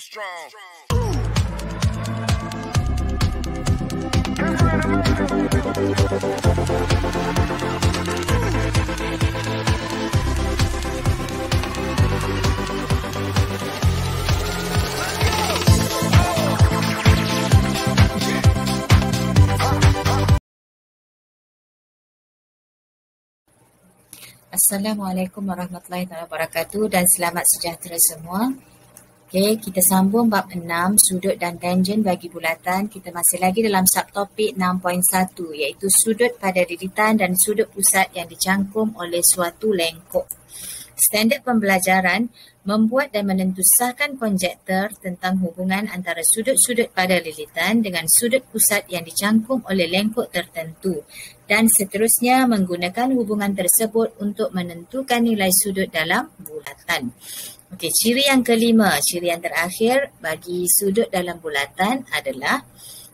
strong. Assalamualaikum warahmatullahi wabarakatuh dan selamat sejahtera semua. Okey, kita sambung bab 6, sudut dan tangen bagi bulatan. Kita masih lagi dalam subtopik 6.1 iaitu sudut pada lilitan dan sudut pusat yang dicangkum oleh suatu lengkuk. Standard pembelajaran membuat dan menentusahkan konjektor tentang hubungan antara sudut-sudut pada lilitan dengan sudut pusat yang dicangkum oleh lengkuk tertentu dan seterusnya menggunakan hubungan tersebut untuk menentukan nilai sudut dalam bulatan. Okey, ciri yang kelima, ciri yang terakhir bagi sudut dalam bulatan adalah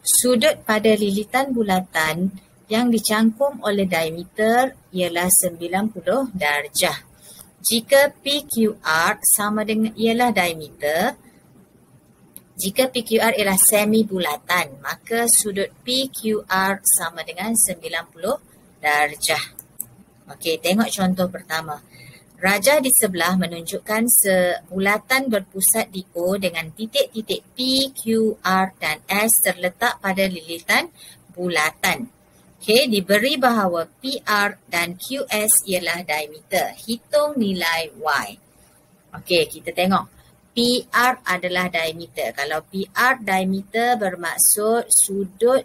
sudut pada lilitan bulatan yang dicangkum oleh diameter ialah 90 darjah. Jika PQR sama dengan ialah diameter, jika PQR ialah semi bulatan, maka sudut PQR sama dengan 90 darjah. Okey, tengok contoh pertama. Rajah di sebelah menunjukkan sebulatan berpusat di O dengan titik-titik P, Q, R dan S terletak pada lilitan bulatan. Okey, diberi bahawa PR dan QS ialah diameter. Hitung nilai Y. Okey, kita tengok. PR adalah diameter. Kalau PR diameter bermaksud sudut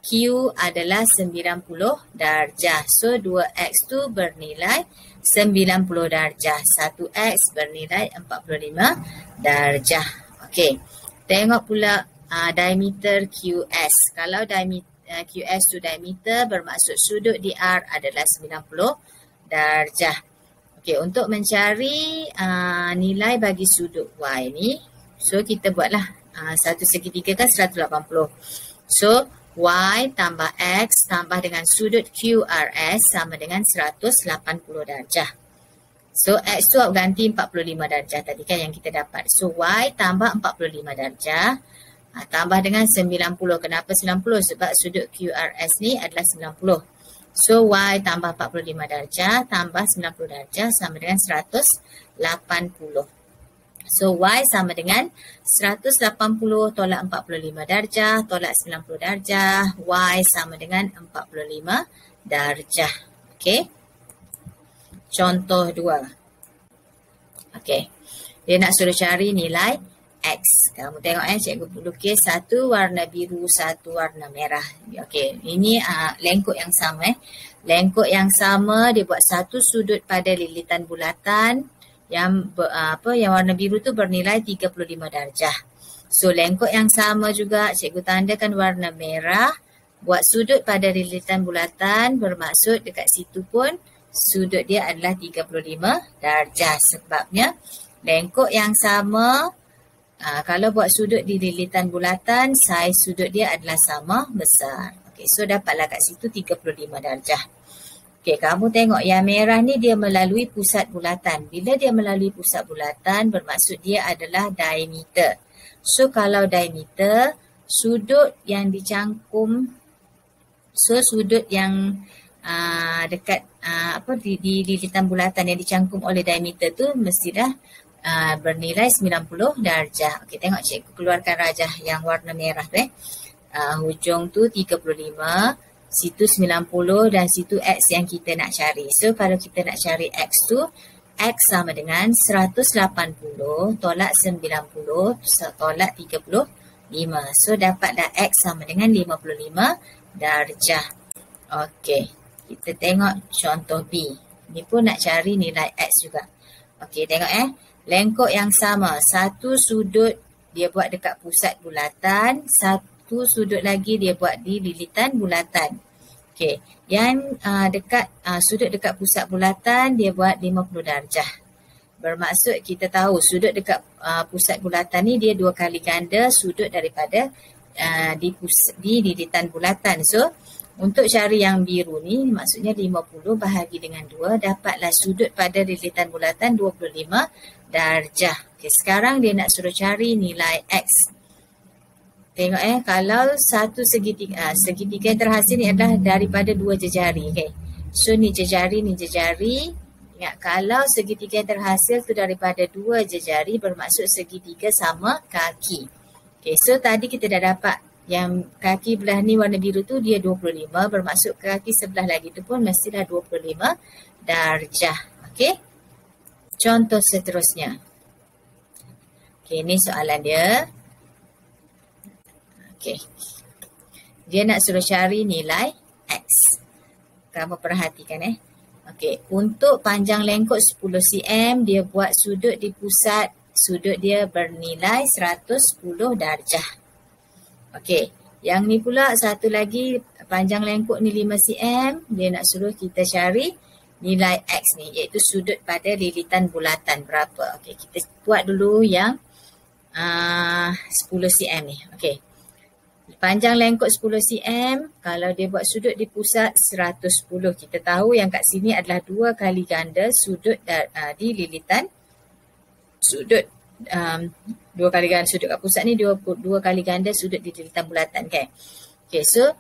Q adalah 90 darjah. So, 2X tu bernilai 90 darjah. 1X bernilai 45 darjah. Okey, tengok pula diameter QS. Kalau diameter QS tu diameter bermaksud sudut DR adalah 90 darjah. Okey, untuk mencari nilai bagi sudut Y ni, so kita buatlah satu segitiga kan 180. So Y tambah X tambah dengan sudut QRS sama dengan 180 darjah. So X tu ganti 45 darjah tadi kan yang kita dapat. So Y tambah 45 darjah. Tambah dengan 90. Kenapa 90? Sebab sudut QRS ni adalah 90. So Y tambah 45 darjah tambah 90 darjah sama dengan 180. So Y sama dengan 180 tolak 45 darjah tolak 90 darjah. Y sama dengan 45 darjah. Okey. Contoh 2. Okey. Dia nak suruh cari nilai X. Kamu tengok cikgu lukis satu warna biru, satu warna merah. Okey, ini lengkuk yang sama Lengkuk yang sama dia buat satu sudut pada lilitan bulatan yang yang warna biru tu bernilai 35 darjah. So lengkuk yang sama juga cikgu tandakan warna merah buat sudut pada lilitan bulatan bermaksud dekat situ pun sudut dia adalah 35 darjah. Sebabnya lengkuk yang sama kalau buat sudut di lilitan bulatan, saiz sudut dia adalah sama besar. Okey, so dapatlah kat situ 35 darjah. Okey, kamu tengok yang merah ni dia melalui pusat bulatan. Bila dia melalui pusat bulatan, bermaksud dia adalah diameter. So kalau diameter, sudut yang dicangkum, so sudut yang dekat di lilitan bulatan yang dicangkum oleh diameter tu mestilah bernilai 90 darjah. Okey, tengok cikgu keluarkan rajah yang warna merah tu hujung tu 35, situ 90 dan situ X yang kita nak cari. So kalau kita nak cari X tu, X sama dengan 180 tolak 90 tolak 35. So dapatlah X sama dengan 55 darjah. Okey, kita tengok contoh B. Ni pun nak cari nilai X juga. Okey, tengok lengkuk yang sama, satu sudut dia buat dekat pusat bulatan, satu sudut lagi dia buat di lilitan bulatan. Okey, yang sudut dekat pusat bulatan dia buat 50 darjah. Bermaksud kita tahu sudut dekat pusat bulatan ni dia dua kali ganda sudut daripada di lilitan bulatan. So untuk cari yang biru ni maksudnya 50 bahagi dengan 2 dapatlah sudut pada lilitan bulatan 25 darjah. Okay, sekarang dia nak suruh cari nilai X. Tengok kalau satu segitiga, segitiga yang terhasil ni adalah daripada dua jejari. Okay. So ni jejari, ni jejari. Ingat, kalau segitiga yang terhasil tu daripada dua jejari bermaksud segitiga sama kaki. Okay, so tadi kita dah dapat yang kaki belah ni warna biru tu dia 25, bermaksud kaki sebelah lagi tu pun mestilah 25 darjah. Okay. Contoh seterusnya. Okay, ni soalan dia. Okay. Dia nak suruh cari nilai X. Kamu perhatikan Okay, untuk panjang lengkuk 10 cm, dia buat sudut di pusat. Sudut dia bernilai 110 darjah. Okay, yang ni pula satu lagi panjang lengkuk ni 5 cm. Dia nak suruh kita cari nilai X ni, iaitu sudut pada lilitan bulatan berapa. Okay, kita buat dulu yang 10 cm ni. Okay. Panjang lengkuk 10 cm, kalau dia buat sudut di pusat 110. Kita tahu yang kat sini adalah 2 kali ganda sudut di lilitan. Sudut 2 kali ganda sudut kat pusat ni 2 kali ganda sudut di lilitan bulatan kan. Okay, so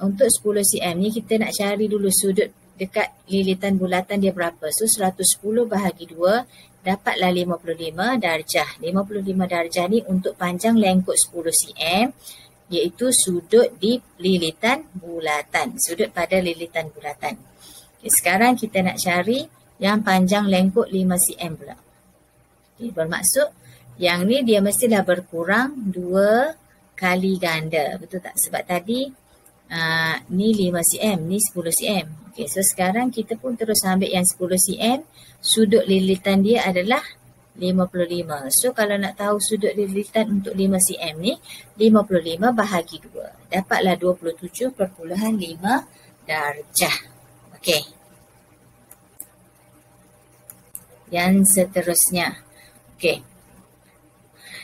untuk 10 cm ni kita nak cari dulu sudut dekat lilitan bulatan dia berapa. So 110 bahagi 2 dapatlah 55 darjah. 55 darjah ni untuk panjang lengkuk 10 cm, iaitu sudut di lilitan bulatan. Sudut pada lilitan bulatan. Okay, sekarang kita nak cari yang panjang lengkuk 5 cm pula. Okay, bermaksud yang ni dia mestilah berkurang 2 kali ganda. Betul tak? Sebab tadi ni 5 cm, ni 10 cm. Okay, so sekarang kita pun terus ambil yang 10 cm. Sudut lilitan dia adalah 55. So kalau nak tahu sudut lilitan untuk 5 cm ni, 55 bahagi 2. Dapatlah 27.5 darjah. Okey. Yang seterusnya. Okey.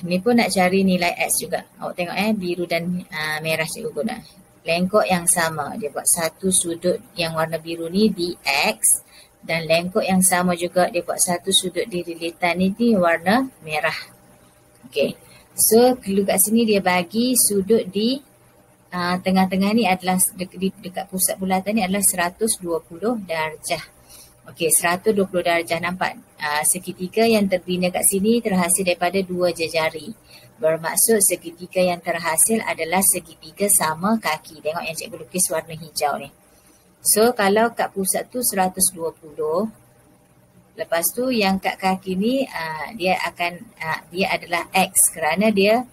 Ni pun nak cari nilai X juga. Awak tengok biru dan merah cikgu guna. Lengkuk yang sama. Dia buat satu sudut yang warna biru ni di X. Dan lengkuk yang sama juga dia buat satu sudut di lilitan ni di warna merah. Okey. So dulu kat sini dia bagi sudut di tengah-tengah ni adalah dekat pusat bulatan ni adalah 120 darjah. Okey, 120 darjah nampak. Segitiga yang terbina kat sini terhasil daripada dua jejari. Bermaksud segitiga yang terhasil adalah segitiga sama kaki. Tengok yang cikgu lukis warna hijau ni. So kalau kat pusat tu 120, lepas tu yang kat kaki ni dia adalah X kerana dia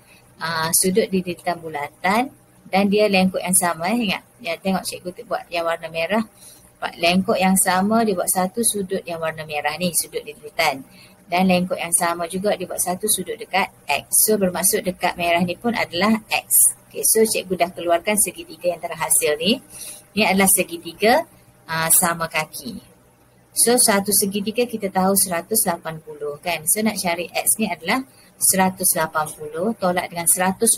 sudut di lilitan bulatan dan dia lengkuk yang sama. Ingat, ya, tengok cikgu buat yang warna merah. Lengkuk yang sama dia buat satu sudut yang warna merah ni, sudut di lilitan. Dan lengkuk yang sama juga dia buat satu sudut dekat X. So bermaksud dekat merah ni pun adalah X. Okay, so cikgu dah keluarkan segitiga yang terhasil ni. Ini adalah segitiga sama kaki. So satu segitiga kita tahu 180 kan. So nak cari X ni adalah 180 tolak dengan 120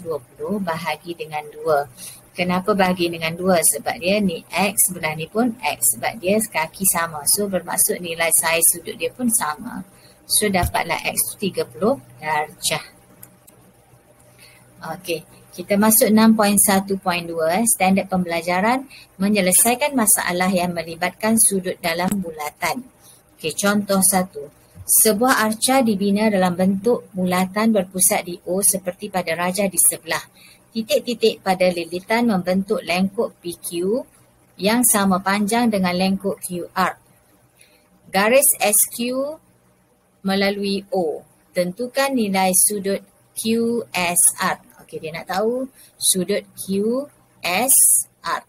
bahagi dengan 2. Kenapa bahagi dengan 2? Sebab dia ni X, sebelah ni pun X. Sebab dia kaki sama. So bermaksud nilai saiz sudut dia pun sama. So dapatlah X tu 30 darjah. Okey. Kita masuk 6.1.2, standard pembelajaran menyelesaikan masalah yang melibatkan sudut dalam bulatan. Okey, contoh 1. Sebuah arca dibina dalam bentuk bulatan berpusat di O seperti pada rajah di sebelah. Titik-titik pada lilitan membentuk lengkuk PQ yang sama panjang dengan lengkuk QR. Garis SQ melalui O. Tentukan nilai sudut QSR. Okey, dia nak tahu sudut QSR.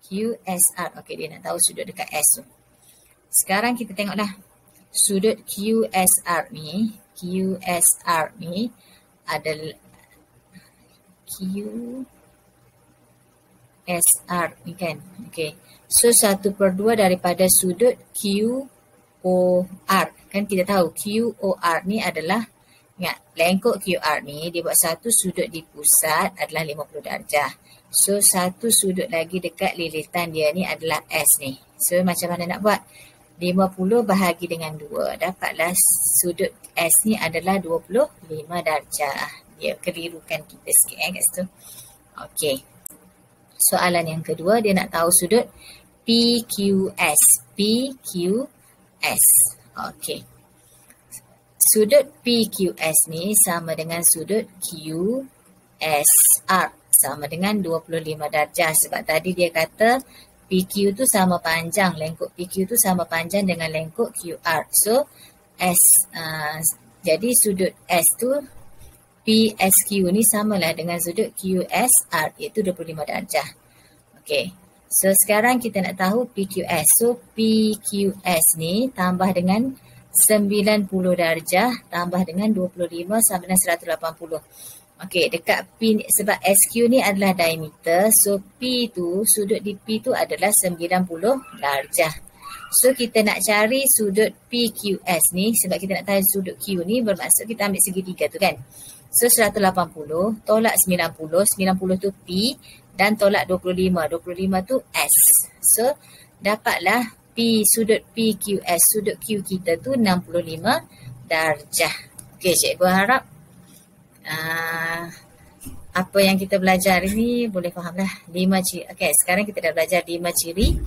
QSR. Okey, dia nak tahu sudut dekat S tu. Sekarang kita tengoklah. Sudut QSR ni adalah QSR ni kan. Okey. So 1/2 daripada sudut QOR. Kan kita tahu QOR ni adalah, ingat, lengkuk QR ni dia buat satu sudut di pusat adalah 50 darjah. So satu sudut lagi dekat lilitan dia ni adalah S ni. So macam mana nak buat? 50 bahagi dengan 2. Dapatlah sudut S ni adalah 25 darjah. Dia kelirukan kita sikit kat situ. Okey. Soalan yang kedua, dia nak tahu sudut PQS. PQS. Okey. Sudut PQS ni sama dengan sudut QSR. Sama dengan 25 darjah. Sebab tadi dia kata PQ tu sama panjang, lengkuk PQ tu sama panjang dengan lengkuk QR. So, jadi sudut S tu PSQ ni samalah dengan sudut QSR, iaitu 25 darjah. Okey. So, sekarang kita nak tahu PQS. So, PQS ni tambah dengan 90 darjah tambah dengan 25 sama dengan 180. Okey, dekat P ni, sebab SQ ni adalah diameter, so P tu, sudut di P tu adalah 90 darjah. So kita nak cari sudut PQS ni, sebab kita nak tahu sudut Q ni, bermaksud kita ambil segitiga tu kan. So 180 tolak 90, 90 tu P dan tolak 25, 25 tu S. So dapatlah P, sudut PQS, sudut Q kita tu 65 darjah. Okey, cikgu harap apa yang kita belajar ini boleh fahamlah. 5 ciri. Okey, sekarang kita dah belajar 5 ciri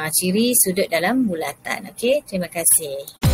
ciri sudut dalam bulatan. Okey, terima kasih.